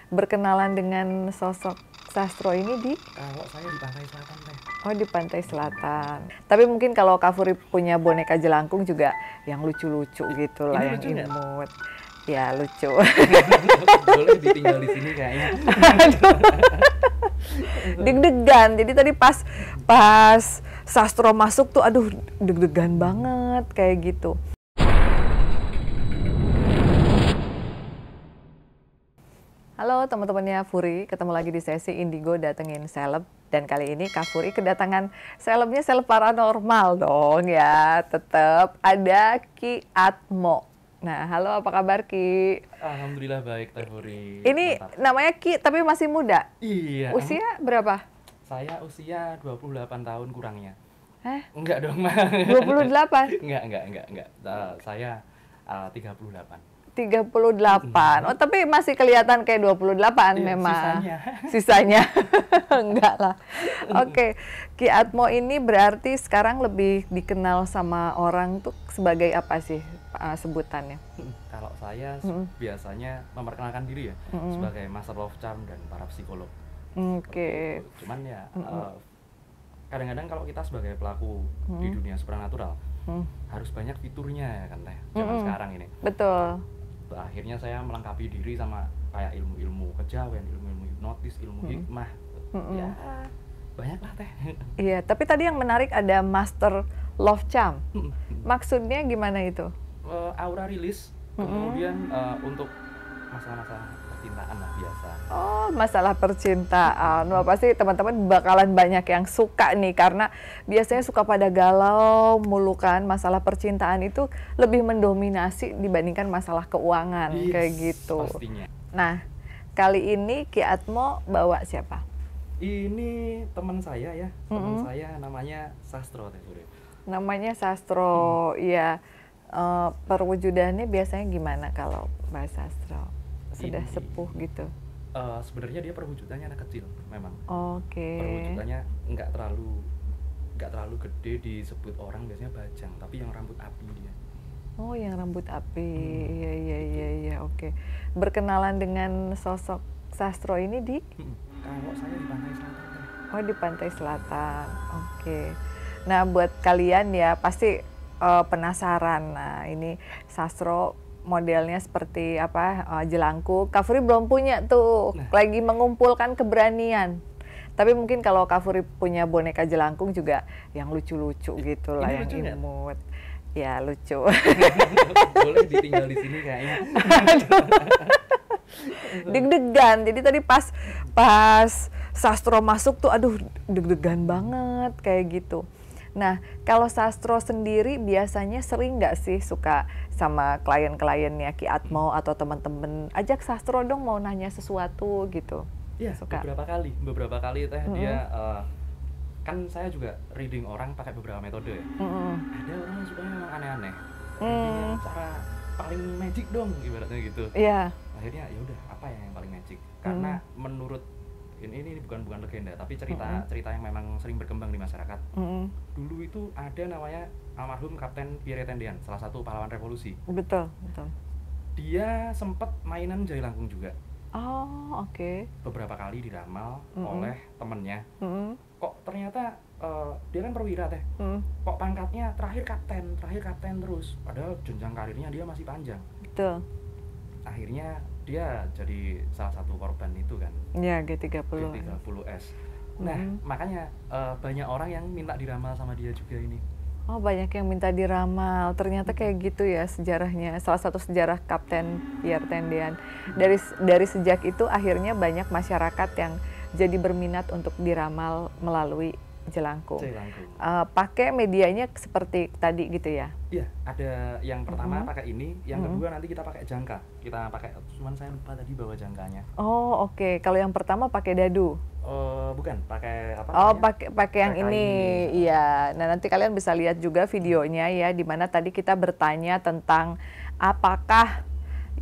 berkenalan dengan sosok Sastro ini di? Kalau saya di pantai selatan, Teh. Oh, di pantai selatan. Tapi mungkin kalau Kak Furi punya boneka jelangkung juga yang lucu-lucu gitu lah, Ini yang lucu nggak? imut. Ya, lucu. Boleh ditinggal di sini kayaknya. Deg-degan. Jadi tadi pas Sastro masuk tuh, aduh, deg-degan banget kayak gitu. Halo teman-temannya Furi, ketemu lagi di sesi Indigo Datengin Seleb. Dan kali ini Kak Furi kedatangan selebnya seleb paranormal dong ya. Tetap ada Ki Atmo. Nah, halo, apa kabar Ki? Alhamdulillah baik, Teh Furi. Ini Mantap. namanya Ki tapi masih muda. Iya. Usia berapa? Saya usia 28 tahun kurangnya. Hah? Enggak dong, Ma. 28? Enggak. Saya 38. 38. Oh, tapi masih kelihatan kayak 28 Iya, memang. sisanya. Sisanya. Enggak lah. Oke, Ki Atmo ini berarti sekarang lebih dikenal sama orang tuh sebagai apa sih sebutannya? Kalau saya Mm-mm. biasanya memperkenalkan diri ya Mm-mm. sebagai Master of Charm dan para psikolog. Oke. Seperti itu. Cuman ya Mm-mm. kadang-kadang kalau kita sebagai pelaku di dunia supernatural Mm. harus banyak fiturnya ya kan, Teh, zaman sekarang ini. Betul. Akhirnya saya melengkapi diri sama kayak ilmu-ilmu kejawen, ilmu-ilmu hipnotis, ilmu hikmah. Ya, banyak lah, Teh. Iya, tapi tadi yang menarik ada Master Love Charm. Maksudnya gimana itu? Aura rilis, kemudian untuk masalah-masalah percintaan lah biasa. Oh, masalah percintaan. Wah, pasti teman-teman bakalan banyak yang suka nih, karena biasanya suka pada galau mulu kan. Masalah percintaan itu lebih mendominasi dibandingkan masalah keuangan, Yes, kayak gitu. pastinya. Nah, kali ini Ki Atmo bawa siapa? Ini teman saya ya, teman saya namanya Sastro, Teh Furi. Namanya Sastro. Iya. Perwujudannya biasanya gimana kalau Mbak Sastro? Sudah Ini. sepuh gitu. Sebenarnya dia perwujudannya anak kecil, memang. Oke. Perwujudannya nggak terlalu gede disebut orang biasanya bajang, tapi yang rambut api dia. Oh, yang rambut api. Iya, oke. Berkenalan dengan sosok Sastro ini di? Kalau saya di pantai selatan, Teh. Oh, di pantai selatan. Oke. Nah, buat kalian ya pasti penasaran. Nah, ini Sastro modelnya seperti apa? Jelangkung. Kak Furi belum punya tuh. Lagi mengumpulkan keberanian. Tapi mungkin kalau Kak Furi punya boneka jelangkung juga yang lucu-lucu gitu lah, Ini yang lucu nggak? imut. Ya, lucu. Boleh ditinggal di sini kayaknya. Deg-degan. Jadi tadi pas Sastro masuk tuh, aduh, deg-degan banget kayak gitu. Nah, kalau Sastro sendiri biasanya sering nggak sih suka sama klien-kliennya Ki Atmo atau teman-teman, ajak Sastro dong mau nanya sesuatu gitu? Iya, Suka. beberapa kali Teh, dia kan saya juga reading orang pakai beberapa metode ya. Ada orang yang sukanya memang aneh-aneh. Readingnya cara paling magic dong, ibaratnya gitu. Iya. Akhirnya ya udah, apa ya yang paling magic? Karena menurut ini bukan legenda, tapi cerita yang memang sering berkembang di masyarakat. Dulu itu ada namanya almarhum Kapten Pierre Tendian, salah satu pahlawan revolusi. Betul. Dia sempat mainan jari langkung juga. Oh, oke. Beberapa kali diramal oleh temennya. Kok ternyata dia kan perwira, Teh. Kok pangkatnya terakhir kapten terus. Padahal jenjang karirnya dia masih panjang. Betul. Akhirnya dia jadi salah satu korban itu kan. Ya, G30. G30S. Nah, makanya banyak orang yang minta diramal sama dia juga ini. Oh, banyak yang minta diramal. Ternyata kayak gitu ya sejarahnya. Salah satu sejarah Kapten Pierre Tendian. Dari sejak itu akhirnya banyak masyarakat yang jadi berminat untuk diramal melalui jelangkung. Pakai medianya seperti tadi gitu ya? Iya, ada yang pertama pakai ini, yang kedua nanti kita pakai jangka. Kita pakai, cuman saya lupa tadi bawa jangkanya. Oh, oke. Kalau yang pertama pakai dadu? Bukan, pakai apa? Oh, namanya? pakai yang ini. Iya. Nah, nanti kalian bisa lihat juga videonya ya, di mana tadi kita bertanya tentang apakah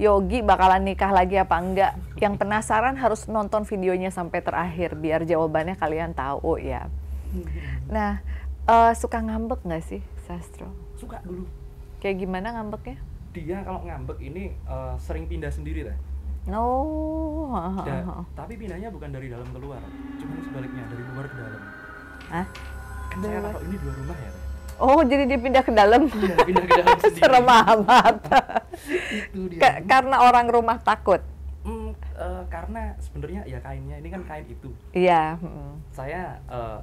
Yogi bakalan nikah lagi apa enggak. Yang penasaran harus nonton videonya sampai terakhir biar jawabannya kalian tahu ya. Nah, suka ngambek nggak sih Sastro? Suka dulu. Kayak gimana ngambeknya? Dia kalau ngambek ini sering pindah sendiri, Teh. Oh, Tapi pindahnya bukan dari dalam keluar, cuman sebaliknya dari luar ke dalam. Hah? Kan saya taruh ini 2 rumah ya. Oh, jadi dia pindah ke dalam? Iya, pindah ke dalam sendiri. Serem amat. Itu dia. Karena orang rumah takut? Karena sebenarnya ya kainnya, ini kan kain itu. Iya. Saya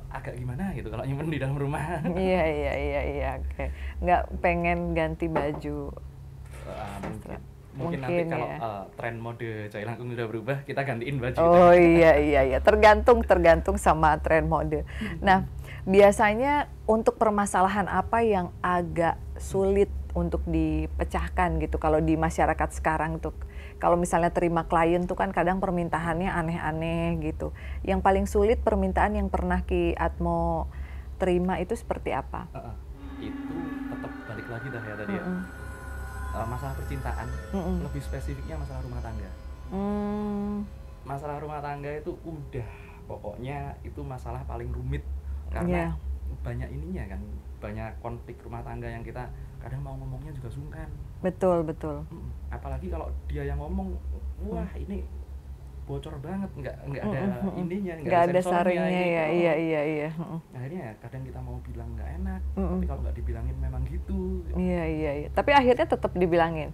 agak gimana gitu kalau nyimpen di dalam rumah. Iya, oke. Nggak pengen ganti baju. Mungkin nanti kalau tren mode Cai Langkung udah berubah, kita gantiin baju. Oh iya, tergantung sama tren mode. Nah, biasanya untuk permasalahan apa yang agak sulit untuk dipecahkan gitu kalau di masyarakat sekarang tuh? Kalau misalnya terima klien tuh kan kadang permintaannya aneh-aneh gitu. Yang paling sulit permintaan yang pernah Ki Atmo terima itu seperti apa? Itu tetap balik lagi dah ya tadi ya. Masalah percintaan, lebih spesifiknya masalah rumah tangga. Masalah rumah tangga itu udah pokoknya itu masalah paling rumit karena banyak ininya kan, banyak konflik rumah tangga yang kita kadang mau ngomongnya juga sungkan. Betul. Apalagi kalau dia yang ngomong, wah ini bocor banget, nggak ada ininya, nggak ada saringnya ya. Iya. Akhirnya kadang kita mau bilang nggak enak, tapi kalau nggak dibilangin memang gitu. Iya. Tapi akhirnya tetap dibilangin.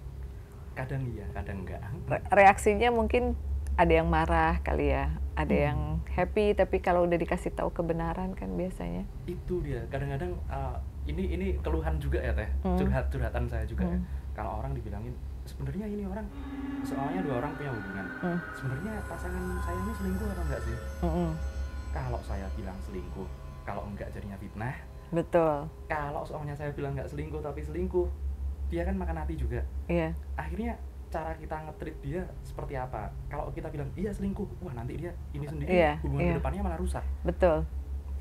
Kadang iya, kadang enggak. Reaksinya mungkin ada yang marah kali ya, ada yang happy, tapi kalau udah dikasih tahu kebenaran kan biasanya. Itu dia, kadang-kadang ini keluhan juga ya Teh, curhatan saya juga ya. Kalau orang dibilangin, sebenarnya ini orang, soalnya 2 orang punya hubungan, sebenarnya pasangan saya ini selingkuh atau enggak sih? Kalau saya bilang selingkuh, kalau enggak jadinya fitnah. Betul. Kalau soalnya saya bilang enggak selingkuh tapi selingkuh, dia kan makan hati juga. Iya. Akhirnya cara kita nge-treat dia seperti apa? Kalau kita bilang iya selingkuh, wah nanti dia ini sendiri, hubungan kedepannya malah rusak. Betul.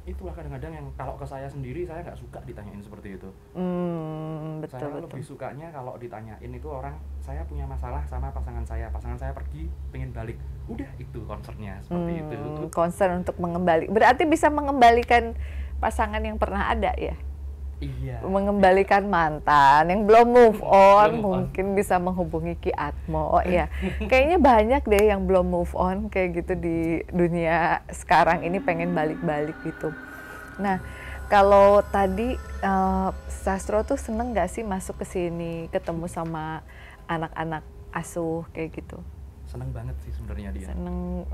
Itulah kadang-kadang yang kalau ke saya sendiri saya nggak suka ditanyain seperti itu. Saya lebih sukanya kalau ditanyain itu orang, saya punya masalah sama pasangan saya pergi pengen balik, udah itu concernnya seperti itu. Concern untuk mengembali, berarti bisa mengembalikan pasangan yang pernah ada ya? Iya. Mengembalikan mantan yang belum move on, mungkin bisa menghubungi Ki Atmo ya. Kayaknya banyak deh yang belum move on kayak gitu di dunia sekarang ini, pengen balik-balik gitu. Nah, kalau tadi Sastro tuh seneng nggak sih masuk ke sini, ketemu sama anak-anak asuh kayak gitu? Seneng banget sih sebenarnya dia. Seneng.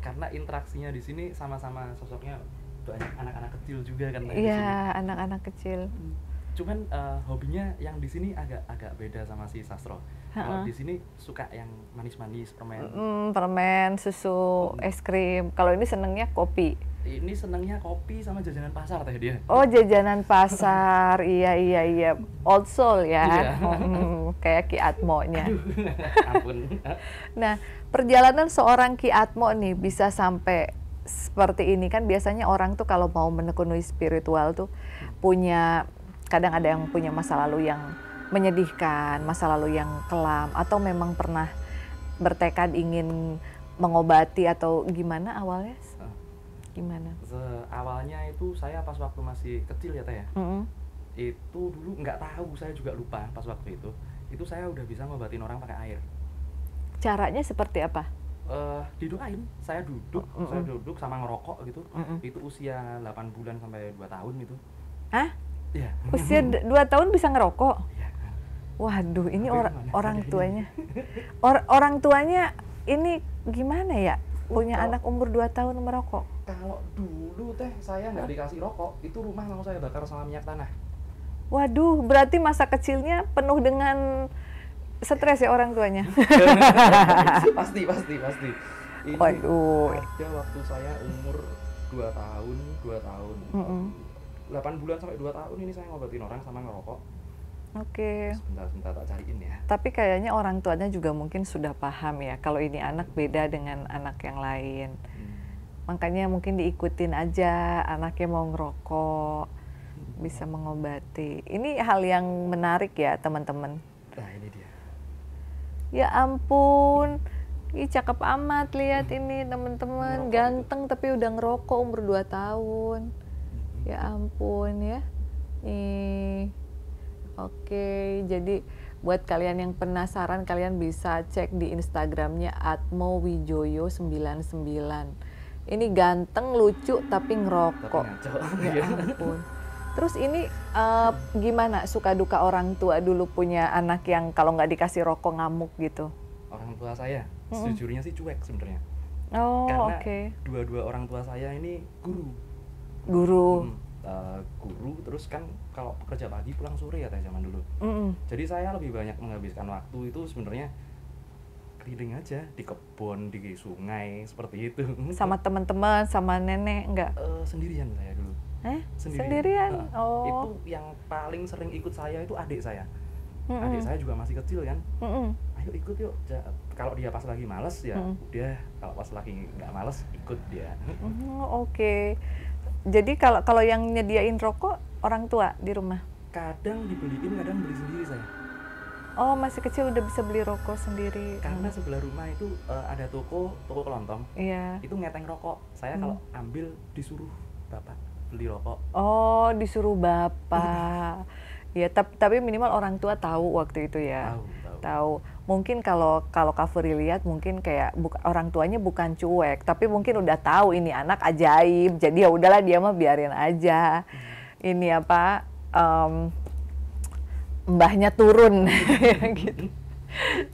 Karena interaksinya di sini sama-sama sosoknya banyak anak-anak kecil juga kan. Iya, anak-anak kecil. Cuman hobinya yang di sini agak beda sama si Sastro. Kalau di sini suka yang manis-manis, permen. Permen, susu, es krim. Kalau ini senengnya kopi. Ini senengnya kopi sama jajanan pasar Teh dia. Oh, jajanan pasar. Iya. Old soul ya. Kayak Ki Atmo-nya. Ampun. Nah, perjalanan seorang Ki Atmo nih bisa sampai seperti ini kan. Biasanya orang tuh kalau mau menekuni spiritual tuh punya, kadang ada yang punya masa lalu yang menyedihkan, masa lalu yang kelam, atau memang pernah bertekad ingin mengobati atau gimana awalnya? Gimana? Awalnya itu saya pas waktu masih kecil ya Teh ya. Itu dulu nggak tahu, saya juga lupa pas waktu itu saya udah bisa ngobatin orang pakai air. Caranya seperti apa? Didoain, saya duduk sama ngerokok gitu. Itu usia 8 bulan sampai 2 tahun itu. Hah? Iya. Usia 2 tahun bisa ngerokok? Iya. Waduh, ini orang tuanya. Orang tuanya ini gimana ya? Punya anak umur 2 tahun merokok? Kalau dulu Teh saya nggak dikasih rokok, itu rumah mau saya bakar sama minyak tanah. Waduh, berarti masa kecilnya penuh dengan stres ya orang tuanya? Pasti. Ini waduh. Ada waktu saya umur 2 tahun. 8 bulan sampai 2 tahun ini saya ngobatin orang sama ngerokok. Oke. Sebentar tak cariin ya. Tapi kayaknya orang tuanya juga mungkin sudah paham ya, kalau ini anak beda dengan anak yang lain. Makanya mungkin diikutin aja, anaknya mau ngerokok, bisa mengobati. Ini hal yang menarik ya teman-teman. Nah ini dia. Ya ampun, ih cakep amat, lihat ini teman-teman, ganteng tapi udah ngerokok umur 2 tahun. Ya ampun ya. Nih. Oke, jadi Buat kalian yang penasaran, kalian bisa cek di Instagramnya @mowijoyo99. Ini ganteng, lucu, tapi ngerokok. Ya ampun. Terus ini gimana suka duka orang tua dulu punya anak yang kalau nggak dikasih rokok ngamuk gitu? Orang tua saya sejujurnya sih cuek sebenarnya. Oh, karena dua-dua orang tua saya ini guru. Guru Terus kan kalau kerja pagi pulang sore ya teh zaman dulu. Jadi saya lebih banyak menghabiskan waktu itu sebenarnya keliling aja di kebun, di sungai seperti itu. Sama teman-teman, sama nenek enggak? Sendirian saya dulu. Sendirian? Oh. Itu yang paling sering ikut saya itu adik saya. Adik saya juga masih kecil kan. Ayo ikut yuk. Kalau dia pas lagi males ya udah, kalau pas lagi nggak males ikut dia. Oke. Jadi kalau yang nyediain rokok orang tua di rumah? Kadang dibeliin, kadang beli sendiri saya. Oh, masih kecil udah bisa beli rokok sendiri. Karena sebelah rumah itu ada toko kelontong. Iya. Itu ngeteng rokok. Saya kalau ambil disuruh bapak beli rokok. Oh, disuruh bapak. Ya, tapi minimal orang tua tahu waktu itu ya. Tahu. Mungkin kalau Kak Furi lihat mungkin kayak orang tuanya bukan cuek, tapi mungkin udah tahu ini anak ajaib. Jadi ya udahlah dia mah biarin aja. Ini apa? Mbahnya turun gitu.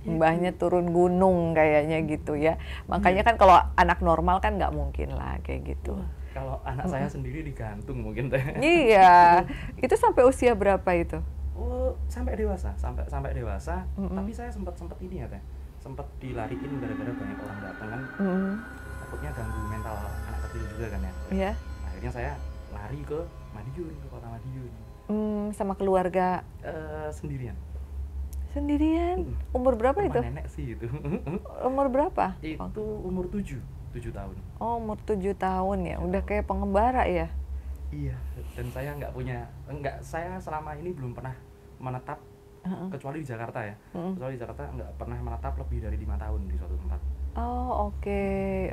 Mbahnya turun gunung kayaknya gitu ya. Makanya kan kalau anak normal kan nggak mungkin lah kayak gitu. Kalau anak saya sendiri digantung mungkin teh. Iya. Itu sampai usia berapa itu? Oh, sampai dewasa. Tapi saya sempat ini ya teh. Sempat dilariin gara-gara banyak orang datang kan. Takutnya ganggu mental anak kecil juga kan ya. Iya. Akhirnya saya lari ke Madiun, ke kota Madiun. Sama keluarga? Sendirian. Umur berapa itu? Nenek sih itu. Umur berapa? Itu umur 7 tahun. Oh, umur 7 tahun ya. Udah kayak pengembara ya? Iya. Dan saya saya selama ini belum pernah menetap kecuali di Jakarta ya. Kecuali di Jakarta nggak pernah menetap lebih dari 5 tahun di suatu tempat. Oh, oke.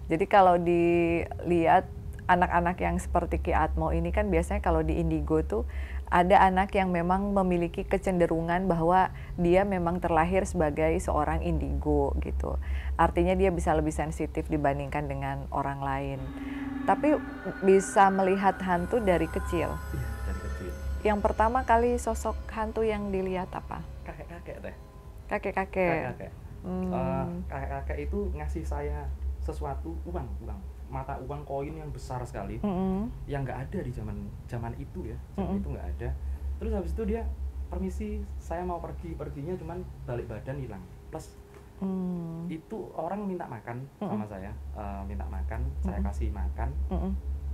Jadi kalau dilihat anak-anak yang seperti Ki Atmo ini kan biasanya kalau di Indigo tuh ada anak yang memang memiliki kecenderungan bahwa dia memang terlahir sebagai seorang indigo gitu. Artinya dia bisa lebih sensitif dibandingkan dengan orang lain. Tapi bisa melihat hantu dari kecil. Iya, dari kecil. Yang pertama kali sosok hantu yang dilihat apa? Kakek-kakek teh. Kakek-kakek. Kakek-kakek itu ngasih saya sesuatu uang. Mata uang koin yang besar sekali, yang nggak ada di zaman itu ya, itu nggak ada. Terus habis itu dia permisi, saya mau perginya cuman balik badan hilang. Plus itu orang minta makan sama saya, saya kasih makan,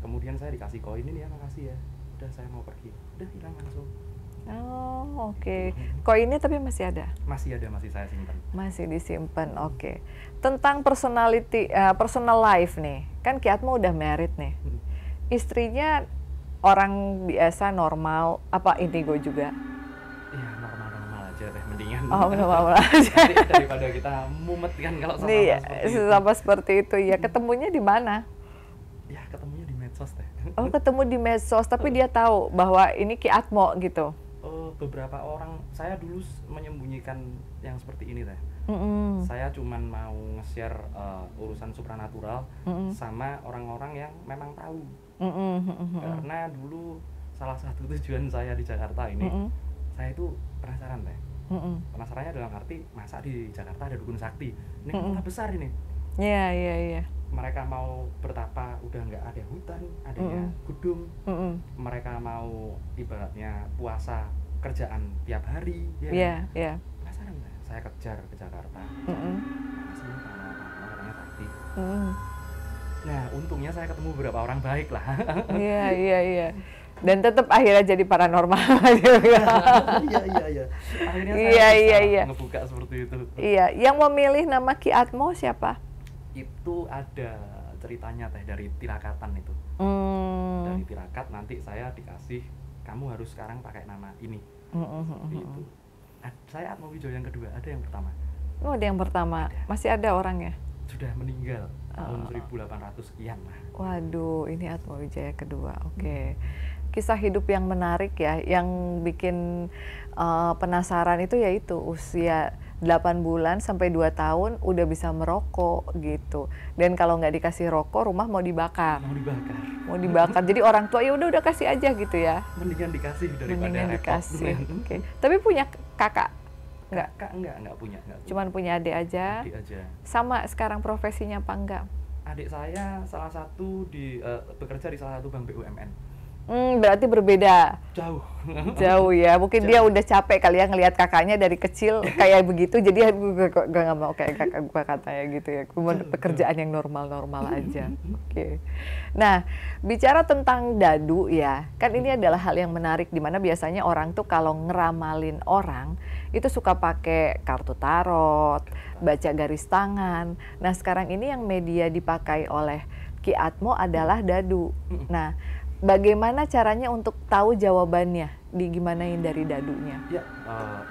kemudian saya dikasih koin ini ya, makasih ya, udah saya mau pergi, udah hilang langsung. Oh, oke. Koinnya tapi masih ada? Masih ada, masih saya simpan. Masih disimpan, oke. Tentang personal life nih, kan Ki Atmo udah married nih. Istrinya orang biasa, normal, apa indigo juga? Iya, normal aja deh, mendingan. Oh, normal aja. Daripada kita mumet kan kalau sama seperti itu. Ya, ketemunya di mana? Ya, ketemunya di medsos deh. Oh, ketemu di medsos, tapi dia tahu bahwa ini Ki Atmo gitu. Beberapa orang, saya dulu menyembunyikan yang seperti ini teh. Saya cuman mau nge-share urusan supranatural sama orang-orang yang memang tahu. Karena dulu salah satu tujuan saya di Jakarta ini, saya itu penasaran teh. Penasarannya dalam arti, masa di Jakarta ada dukun sakti? Ini kota besar ini. Iya. Mereka mau bertapa udah nggak ada hutan, adanya gedung. Mereka mau ibaratnya puasa kerjaan tiap hari. Iya. Penasaran nggak? Saya kejar ke Jakarta. Sini katanya sakti. Nah, untungnya saya ketemu beberapa orang baik lah. Iya. Dan tetap akhirnya jadi paranormal. Iya. Akhirnya saya bisa ngebuka seperti itu. Iya, yang memilih nama Ki Atmo siapa? Itu ada ceritanya teh dari tirakatan itu. Dari tirakat nanti saya dikasih, kamu harus sekarang pakai nama ini. Itu. Saya Atmo Wijoyo yang kedua, ada yang pertama. Oh, ada yang pertama. Masih ada orangnya? Sudah meninggal tahun 1800 sekian lah. Waduh, ini Atmo Wijoyo kedua. Oke. kisah hidup yang menarik ya, yang bikin penasaran itu yaitu usia 8 bulan sampai 2 tahun udah bisa merokok gitu. Dan kalau nggak dikasih rokok, rumah mau dibakar. Mau dibakar. Jadi orang tua ya udah kasih aja gitu ya. Mendingan dikasih daripada Mendingan repot. dikasih. Oke. Tapi punya kakak? Enggak punya. Cuman punya adik aja. Adik aja. Sama sekarang profesinya apa enggak? Adik saya salah satu bekerja di salah satu bank BUMN. Berarti berbeda. Jauh ya. Mungkin dia udah capek kali ya ngelihat kakaknya dari kecil kayak begitu. Jadi gue nggak mau kayak kakak gue katanya gitu ya. Gue pekerjaan yang normal-normal aja. Oke. Nah, bicara tentang dadu ya, kan ini adalah hal yang menarik di mana biasanya orang tuh kalau ngeramalin orang itu suka pakai kartu tarot, baca garis tangan. Nah, sekarang ini yang media dipakai oleh Ki Atmo adalah dadu. Nah, bagaimana caranya untuk tahu jawabannya? Digimanain dari dadunya? Ya,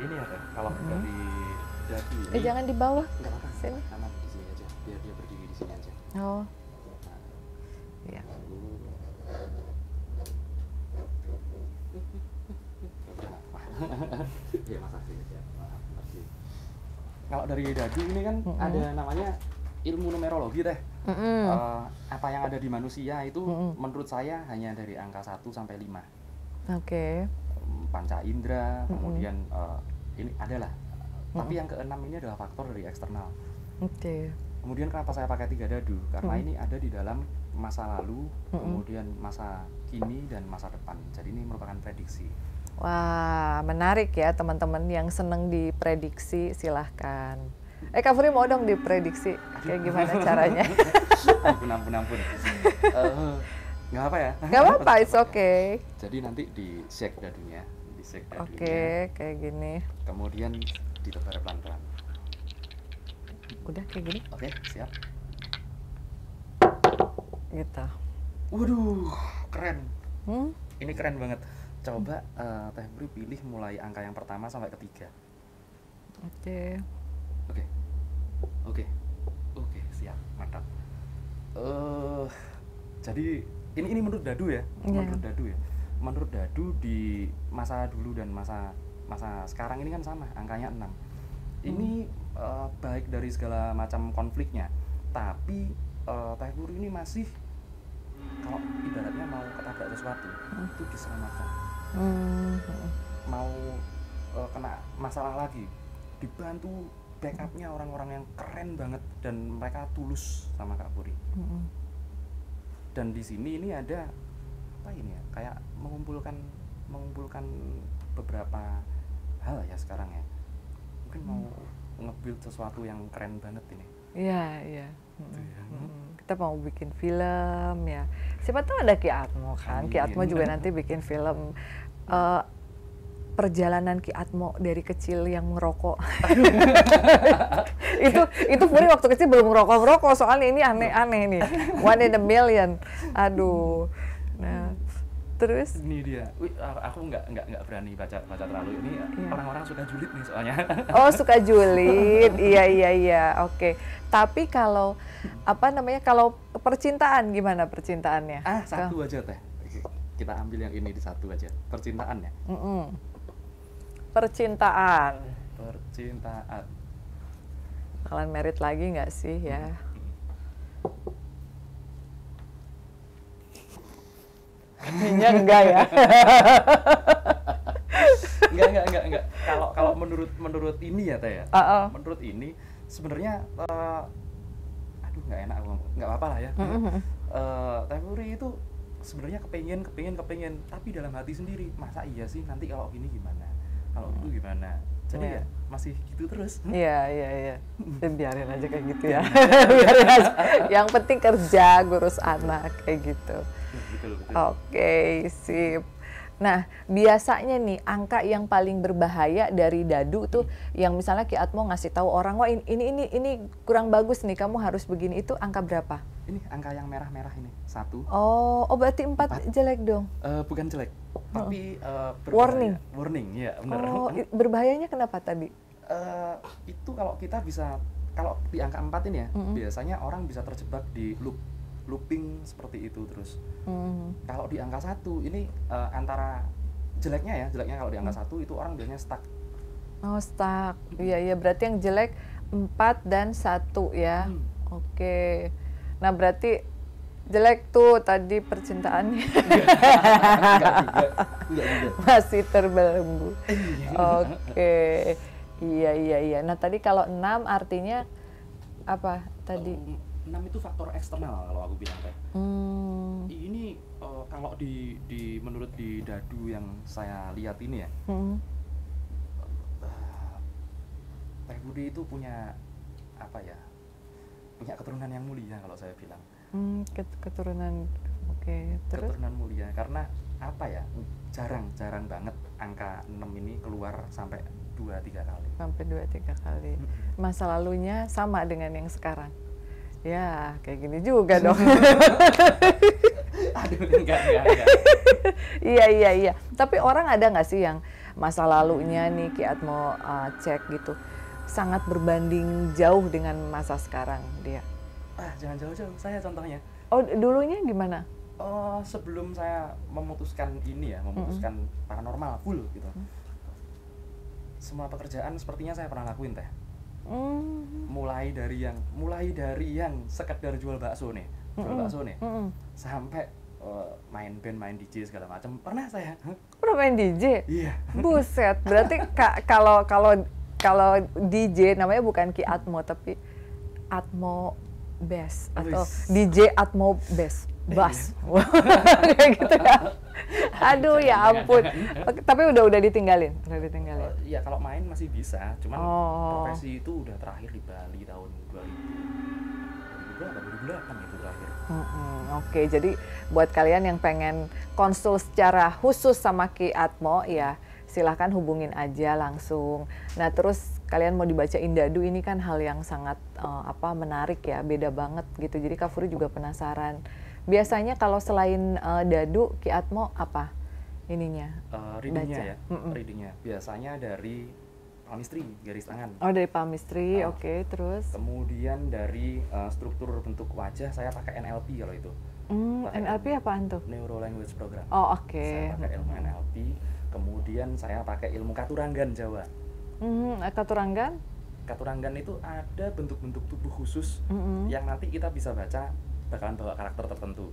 ini ya Teh, kalau dari dadu ini. Jangan di bawah. Enggak apa-apa. Sini. Aman di sini aja, biar dia berdiri di sini aja. Oh. Ya. Ya, makasih ya. Kalau dari dadu ini kan ada namanya ilmu numerologi Teh. Apa yang ada di manusia itu menurut saya hanya dari angka 1 sampai 5. Oke. Panca indera, kemudian ini adalah. Tapi yang keenam ini adalah faktor dari eksternal. Oke. Kemudian kenapa saya pakai 3 dadu? Karena ini ada di dalam masa lalu, kemudian masa kini dan masa depan. Jadi ini merupakan prediksi. Wah, menarik ya teman-teman yang seneng diprediksi, silahkan. Kak Furi mau dong diprediksi kayak gimana caranya? Ampun. Nggak apa ya? Nggak apa-apa, it's okay. Jadi nanti di-shake dadunya. Oke, kayak gini. Kemudian ditebar pelan-pelan. Udah kayak gini? Oke, siap. Gitu. Waduh, keren. Ini keren banget. Coba Teh Bri pilih mulai angka yang pertama sampai ketiga. Oke, siap, mantap. Jadi ini menurut dadu ya, menurut dadu di masa dulu dan masa sekarang ini kan sama, angkanya 6. Ini baik dari segala macam konfliknya, tapi Teh Bri ini masih kalau ibaratnya mau ketabrak sesuatu itu diselamatkan. Mau kena masalah lagi dibantu, backupnya orang-orang yang keren banget dan mereka tulus sama Kak Puri. Dan di sini ini ada apa ini ya, kayak mengumpulkan beberapa hal ya sekarang ya. Mungkin mau nge-build sesuatu yang keren banget ini. Iya. Kita mau bikin film ya. Siapa tahu ada Ki Atmo kan. Ki Atmo juga nanti bikin film perjalanan Ki Atmo dari kecil yang merokok. itu Puri waktu kecil belum merokok soalnya ini aneh-aneh nih. One in a million. Aduh. Nah, terus ini dia. Aku nggak berani baca terlalu ini. Orang-orang suka julid nih soalnya. Oh, suka julid. Iya. Oke. Tapi kalau kalau percintaan gimana percintaannya? Satu aja Teh. Kita ambil yang ini di satu aja. Percintaannya. Percintaan. Kalian merit lagi nggak sih ya? Kayaknya enggak ya. Enggak. Kalau menurut ini ya Teh ya. Menurut ini sebenarnya aduh nggak enak ngomong. Nggak apa-apa lah ya. Teh Puri itu sebenarnya kepengen tapi dalam hati sendiri, masa iya sih nanti kalau gini gimana? Kalau itu gimana? Jadi ya masih gitu terus. Iya. Biarin aja kayak gitu ya. Biarin aja. Yang penting kerja, ngurus anak kayak gitu. Betul. Oke, sip. Nah, biasanya nih angka yang paling berbahaya dari dadu tuh yang misalnya Ki Atmo ngasih tahu orang, wah ini kurang bagus nih, kamu harus begini, itu angka berapa? Ini angka yang merah-merah ini, 1. Oh berarti 4 jelek dong? Bukan jelek, tapi warning. Warning, ya benar. Oh, berbahayanya kenapa tadi? Itu kalau kita bisa, kalau di angka 4 ini ya, biasanya orang bisa terjebak di loop looping seperti itu terus. Kalau di angka 1 ini antara jeleknya kalau di angka 1 itu orang biasanya stuck. Oh, stuck. Iya, berarti yang jelek 4 dan 1 ya. Oke. Nah, berarti jelek tuh tadi percintaannya. Enggak. Masih terbelenggu. Oke. Iya. Nah, tadi kalau 6 artinya apa tadi? 6 itu faktor eksternal kalau aku bilang teh. Ini kalau di menurut di dadu yang saya lihat ini ya. Teh Budi itu punya apa ya? Punya keturunan yang mulia kalau saya bilang. Keturunan, oke. Terus? Keturunan mulia karena apa ya? Jarang banget angka 6 ini keluar sampai 2-3 kali. Sampai 2-3 kali. Masa lalunya sama dengan yang sekarang. Ya, kayak gini juga dong. Aduh, enggak. Iya. Tapi orang ada nggak sih yang masa lalunya nih Ki Atmo cek gitu, sangat berbanding jauh dengan masa sekarang dia? Jangan jauh-jauh, saya contohnya. Oh, dulunya gimana? Sebelum saya memutuskan ini ya, memutuskan paranormal full gitu. Semua pekerjaan sepertinya saya pernah lakuin teh. Mulai dari yang sekedar jual bakso nih, sampai main band, main DJ segala macam. Pernah saya. Pernah main DJ? Iya. Buset, berarti kalau DJ namanya bukan Ki Atmo tapi Atmo Bass atau DJ Atmo Bass. Kayak gitu ya. Aduh ya ampun. Tapi udah ditinggalin. Iya, kalau main masih bisa, cuman profesi itu udah terakhir di Bali tahun 2008 itu terakhir. Oke, jadi buat kalian yang pengen konsul secara khusus sama Ki Atmo ya, silahkan hubungin aja langsung. Nah, terus kalian mau dibacain dadu ini kan hal yang sangat menarik ya, beda banget gitu. Jadi Kak Furi juga penasaran. Biasanya kalau selain dadu, Ki Atmo apa ininya? Readingnya ya, readingnya biasanya dari palmistry, garis tangan. Oh, dari palmistry, oke. Terus? Kemudian dari struktur bentuk wajah saya pakai NLP kalau itu. NLP apaan tuh? Neuro Language Program. Oh, oke. Saya pakai ilmu NLP. Kemudian saya pakai ilmu Katuranggan Jawa. Katuranggan? Katuranggan itu ada bentuk-bentuk tubuh khusus yang nanti kita bisa baca bakalan bawa karakter tertentu.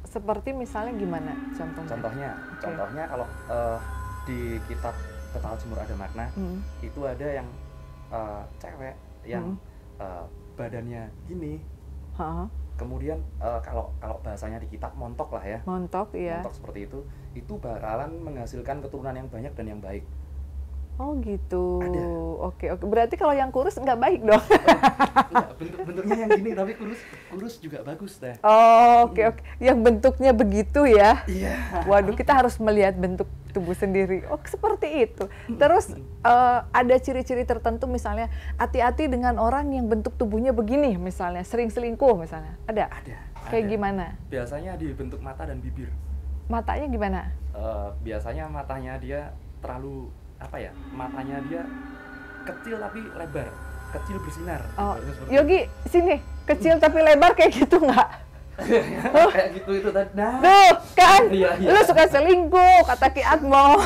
Seperti misalnya gimana contohnya? Contohnya kalau di kitab Total Jemur Ada Makna itu ada yang cewek yang badannya gini. Kemudian kalau bahasanya di kitab montok lah ya. Montok, iya. Montok seperti itu bakalan menghasilkan keturunan yang banyak dan yang baik. Oh gitu. Ada. Oke. Berarti kalau yang kurus nggak baik dong? Enggak, bentuknya yang gini tapi kurus juga bagus deh. Oh, oke. Yang bentuknya begitu ya? Iya. Waduh, kita harus melihat bentuk tubuh sendiri. Oh, seperti itu. Terus ada ciri-ciri tertentu misalnya hati-hati dengan orang yang bentuk tubuhnya begini misalnya, sering selingkuh misalnya. Ada? Kayak gimana? Biasanya di bentuk mata dan bibir. Matanya gimana? Biasanya matanya dia terlalu matanya dia kecil tapi lebar, kecil bersinar. Oh, Yogi, sini, kecil tapi lebar kayak gitu nggak? Kayak gitu itu tadi. Nah, tuh kan, iya. Lu suka selingkuh, kata Ki Atmo.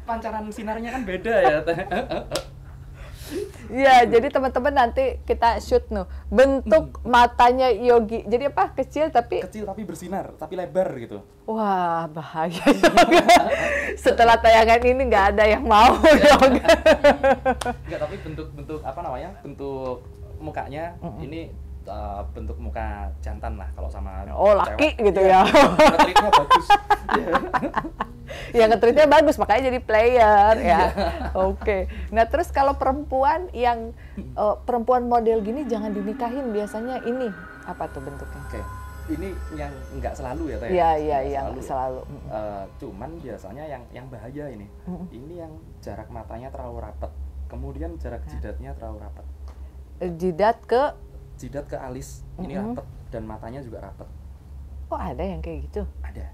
Pancaran sinarnya kan beda ya. Ya, jadi teman-teman nanti kita shoot bentuk matanya Yogi. Jadi apa? Kecil tapi bersinar, tapi lebar gitu. Wah, bahaya. Setelah tayangan ini nggak ada yang mau. Enggak, tapi bentuk bentuk mukanya ini bentuk muka jantan lah kalau sama laki cewek. Gitu ya. Ngetritnya bagus. Yang ngetritnya bagus, makanya jadi player ya. Oke. Nah, terus kalau perempuan yang perempuan model gini jangan dinikahin, biasanya ini apa tuh bentuknya? Oke. Ini yang nggak selalu ya, Teh. Iya, nggak selalu. Cuman biasanya yang bahaya ini. Ini yang jarak matanya terlalu rapat. Kemudian jarak jidatnya terlalu rapat. Jidat ke alis ini rapat dan matanya juga rapat. Oh, ada yang kayak gitu? Ada.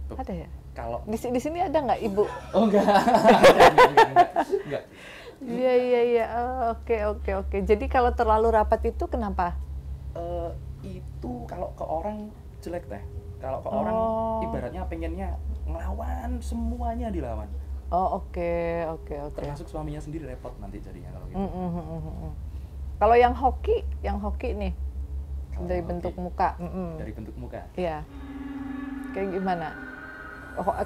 Ada ya? Kalau di sini ada nggak Ibu? Oh, enggak. Enggak. Iya. Oke. Jadi kalau terlalu rapat itu kenapa? itu kalau ke orang jelek teh. Kalau ke orang ibaratnya pengennya ngelawan, semuanya dilawan. Oh, oke. Termasuk suaminya sendiri repot nanti jadinya kalau gitu. Kalau yang hoki nih, Kalau dari yang bentuk hoki, muka. dari bentuk muka. Iya. Kayak gimana?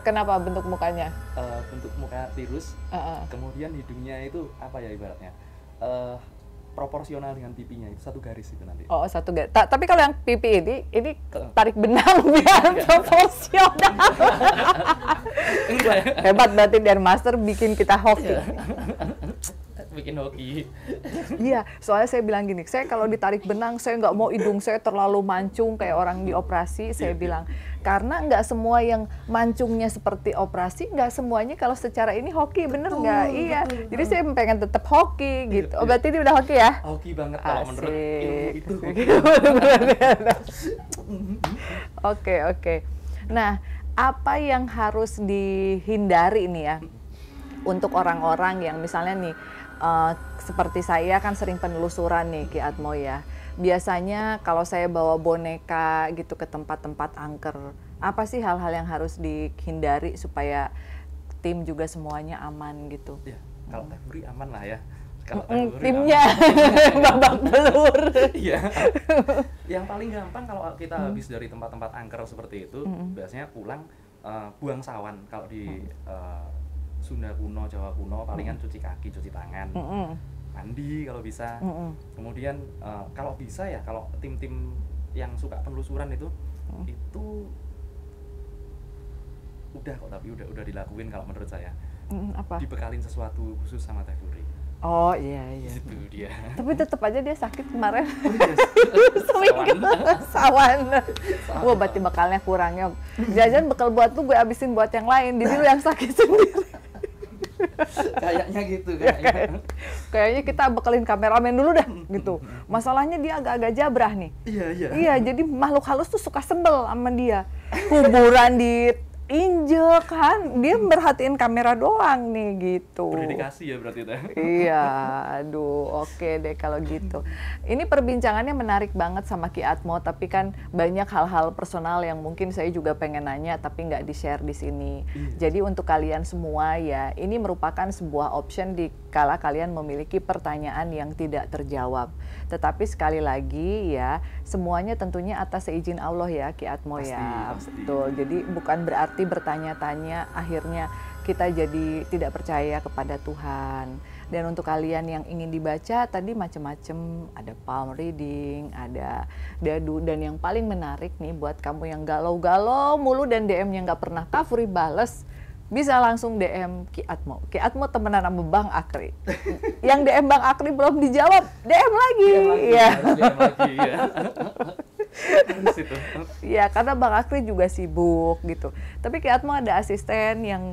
Kenapa bentuk mukanya? Bentuk muka tirus, kemudian hidungnya itu apa ya ibaratnya? Proporsional dengan pipinya, itu satu garis itu nanti. Oh, satu garis. Tapi kalau yang pipi ini tarik benang biar proporsional. Hebat berarti Dan Master bikin kita hoki. Bikin hoki. Iya, soalnya saya bilang gini, saya kalau ditarik benang, saya nggak mau hidung saya terlalu mancung kayak orang dioperasi. Saya bilang, karena nggak semua yang mancungnya seperti operasi, nggak semuanya kalau secara ini hoki, bener nggak? Iya, jadi saya pengen tetap hoki gitu. Oh, berarti ini udah hoki ya? Hoki banget kalau menurut ilmu itu. Oke. Nah, apa yang harus dihindari nih ya untuk orang-orang yang misalnya nih seperti saya kan sering penelusuran nih Ki Atmo ya. Biasanya kalau saya bawa boneka gitu ke tempat-tempat angker, apa sih hal-hal yang harus dihindari supaya tim juga semuanya aman gitu? Ya, kalau Tefuri aman lah ya. Kalau timnya babak belur. Iya. Yang paling gampang kalau kita habis dari tempat-tempat angker seperti itu, biasanya pulang buang sawan. Kalau di Sunda kuno, Jawa kuno, palingan cuci kaki, cuci tangan, mandi kalau bisa. Kemudian kalau bisa ya, kalau tim-tim yang suka penelusuran itu udah kok, tapi udah dilakuin kalau menurut saya. Apa? Dibekalin sesuatu khusus sama Tefuri. Oh iya. Itu dia. Tapi tetap aja dia sakit kemarin. Sawan. Sawan. Wah, berarti bekalnya kurangnya. Jajan bekal buat tuh gue abisin buat yang lain, jadi lu yang sakit sendiri. Kayaknya gitu Kayaknya kita bekalin kameramen dulu dah gitu. Masalahnya dia agak-agak jabrah nih. Iya, jadi makhluk halus tuh suka sebel sama dia. Kuburan diinjek kan, dia merhatiin kamera doang nih gitu. Berdedikasi ya berarti itu. Iya, aduh, oke deh kalau gitu. Ini perbincangannya menarik banget sama Ki Atmo, tapi kan banyak hal-hal personal yang mungkin saya juga pengen nanya, tapi nggak di-share di sini. Jadi untuk kalian semua ya, ini merupakan sebuah option di kala kalian memiliki pertanyaan yang tidak terjawab. Tetapi sekali lagi ya, semuanya tentunya atas seizin Allah ya Ki Atmo ya. Pasti. Betul, jadi bukan berarti bertanya-tanya akhirnya kita jadi tidak percaya kepada Tuhan. Dan untuk kalian yang ingin dibaca tadi macam-macam, ada palm reading, ada dadu, dan yang paling menarik nih buat kamu yang galau-galau mulu dan DM-nya nggak pernah Tafuri bales, bisa langsung DM Ki Atmo. Ki Atmo temenan sama Bang Akri. Yang DM Bang Akri belum dijawab, DM lagi. Ya. Ya, karena Bang Akri juga sibuk gitu. Tapi Ki Atmo ada asisten yang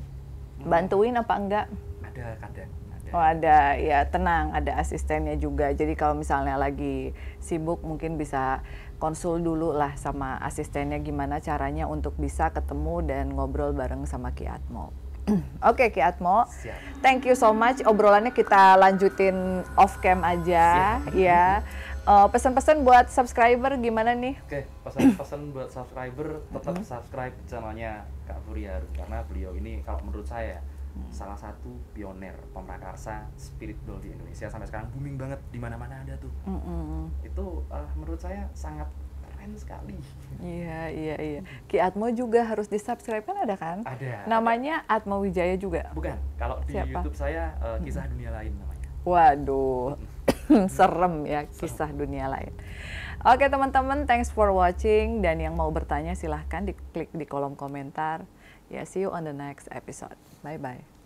bantuin apa enggak? Ada kadang. Oh ada, ya tenang, ada asistennya juga. Jadi kalau misalnya lagi sibuk mungkin bisa konsul dulu lah sama asistennya gimana caranya untuk bisa ketemu dan ngobrol bareng sama Ki Atmo. Oke, Ki Atmo, thank you so much. Obrolannya kita lanjutin off cam aja. Siap. Ya. Pesan-pesan buat subscriber gimana nih? Oke, pesan-pesan buat subscriber tetap subscribe channelnya Kak Furi Harun, karena beliau ini kalau menurut saya salah satu pioner pemrakarsa spirit doll di Indonesia. Sampai sekarang booming banget, di mana-mana ada tuh. Itu menurut saya sangat keren sekali. Iya. Ki Atmo juga harus di-subscribe kan, ada kan? Ada. Namanya Atmo Wijaya juga? Bukan, kalau di YouTube saya Kisah Dunia Lain namanya. Waduh, serem ya, Kisah Dunia Lain. Oke teman-teman, thanks for watching, dan yang mau bertanya silahkan diklik di kolom komentar. Ya, see you on the next episode. Bye-bye.